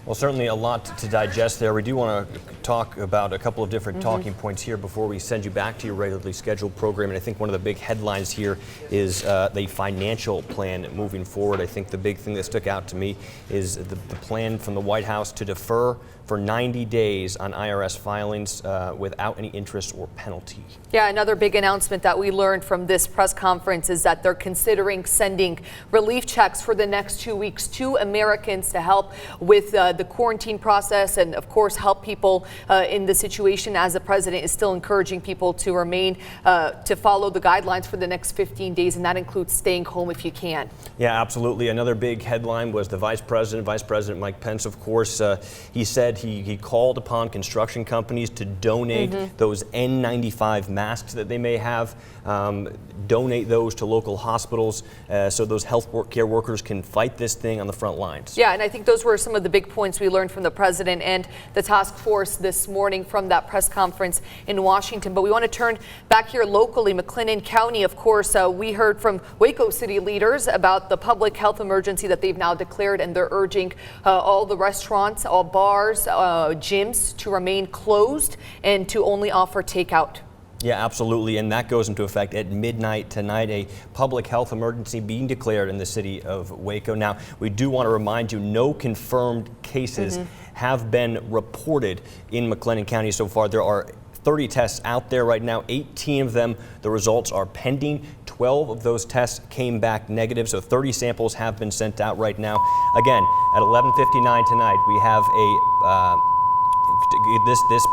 Well, certainly a lot to digest there. We do want to talk about a couple of different talking points here before we send you back to your regularly scheduled program. And I think one of the big headlines here is the financial plan moving forward. I think the big thing that stuck out to me is the plan from the White House to defer for 90 days on IRS filings without any interest or penalty. Yeah, another big announcement that we learned from this press conference is that they're considering sending relief checks for the next 2 weeks to Americans to help with the quarantine process and, of course, help people in the situation, as the president is still encouraging people to remain, to follow the guidelines for the next 15 days, and that includes staying home if you can. Yeah, absolutely. Another big headline was the Vice President Mike Pence, of course. He said he called upon construction companies to donate those N95 masks that they may have, donate those to local hospitals so those health care workers can fight this thing on the front lines. Yeah, and I think those were some of the big points we learned from the president and the task force this morning from that press conference in Washington. But we want to turn back here locally, McLennan County. Of course, we heard from Waco city leaders about the public health emergency that they've now declared, and they're urging all the restaurants, all bars, gyms to remain closed and to only offer takeout. Yeah, absolutely. And that goes into effect at midnight tonight, a public health emergency being declared in the city of Waco. Now, we do want to remind you, no confirmed cases have been reported in McLennan County so far. There are 30 tests out there right now. 18 of them, the results are pending. 12 of those tests came back negative, so 30 samples have been sent out right now. Again, at 11:59 tonight, we have this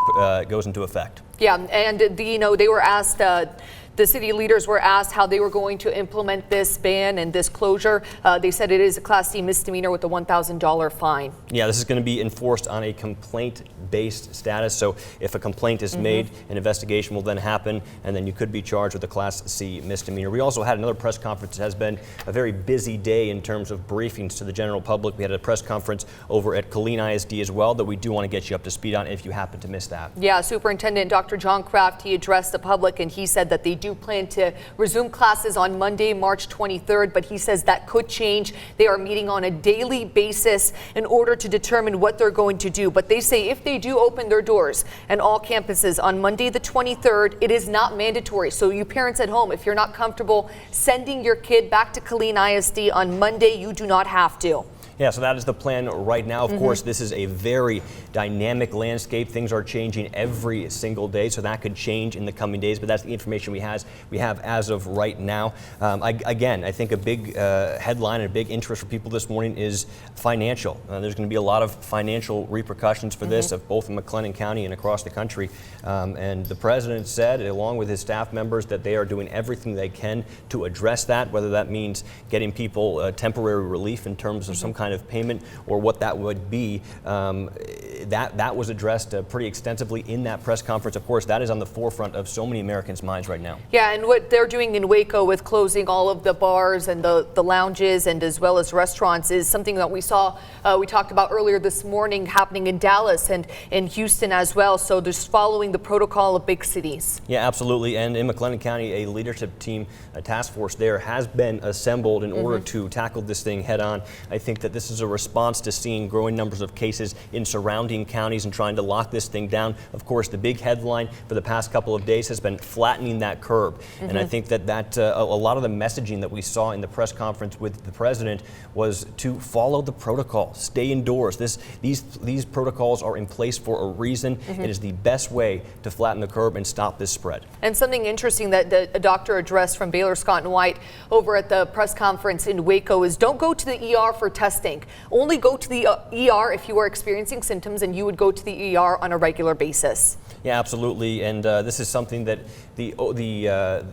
goes into effect. Yeah, and they were asked, the city leaders were asked how they were going to implement this ban and this closure. They said it is a Class C misdemeanor with a $1,000 fine. Yeah, this is going to be enforced on a complaint-based status. So if a complaint is made, an investigation will then happen, and then you could be charged with a Class C misdemeanor. We also had another press conference. It has been a very busy day in terms of briefings to the general public. We had a press conference over at Killeen ISD as well that we do want to get you up to speed on if you happen to miss that. Yeah, Superintendent Dr. John Kraft, he addressed the public, and he said that they do plan to resume classes on Monday, March 23rd, but he says that could change. They are meeting on a daily basis in order to determine what they're going to do. But they say if they do open their doors and all campuses on Monday the 23rd, it is not mandatory. So you parents at home, if you're not comfortable sending your kid back to Killeen ISD on Monday, you do not have to. Yeah, so that is the plan right now. Of course, this is a very dynamic landscape. Things are changing every single day, so that could change in the coming days, but that's the information we have as of right now. Again, I think a big headline and a big interest for people this morning is financial. There's going to be a lot of financial repercussions for this, of both in McLennan County and across the country. And the president said, along with his staff members, that they are doing everything they can to address that, whether that means getting people temporary relief in terms of some kind of payment or what that would be. That was addressed pretty extensively in that press conference. Of course, that is on the forefront of so many Americans' minds right now. Yeah, and what they're doing in Waco with closing all of the bars and the lounges and as well as restaurants is something that we talked about earlier this morning happening in Dallas and in Houston as well. So just following the protocol of big cities. Yeah, absolutely. And in McLennan County, a leadership team, a task force there has been assembled in order to tackle this thing head on. I think that this is a response to seeing growing numbers of cases in surrounding counties and trying to lock this thing down. Of course, the big headline for the past couple of days has been flattening that curve. And I think that a lot of the messaging that we saw in the press conference with the president was to follow the protocol, stay indoors. These protocols are in place for a reason. It is the best way to flatten the curve and stop this spread. And something interesting that a doctor addressed from Baylor Scott and White over at the press conference in Waco is don't go to the ER for testing. Only go to the ER if you are experiencing symptoms, and you would go to the ER on a regular basis. Yeah, absolutely. And this is something that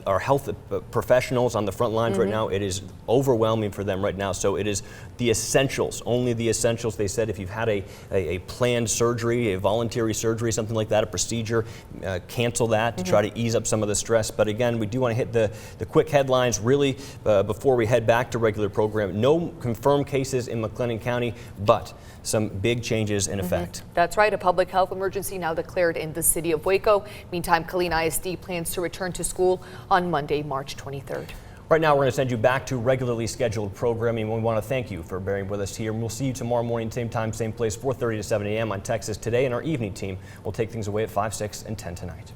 our health professionals on the front lines right now, it is overwhelming for them right now. So it is the essentials, only the essentials. They said if you've had a planned surgery, a voluntary surgery, something like that, a procedure, cancel that to try to ease up some of the stress. But again, we do want to hit the quick headlines really before we head back to regular program. No confirmed cases in McLennan County, but some big changes in effect. That's right. A public health emergency now declared in the city of Waco. Meantime, Killeen ISD plans to return to school on Monday, March 23rd. Right now, we're going to send you back to regularly scheduled programming. We want to thank you for bearing with us here. And we'll see you tomorrow morning, same time, same place, 4:30 to 7 a.m. on Texas Today. And our evening team will take things away at 5, 6, and 10 tonight.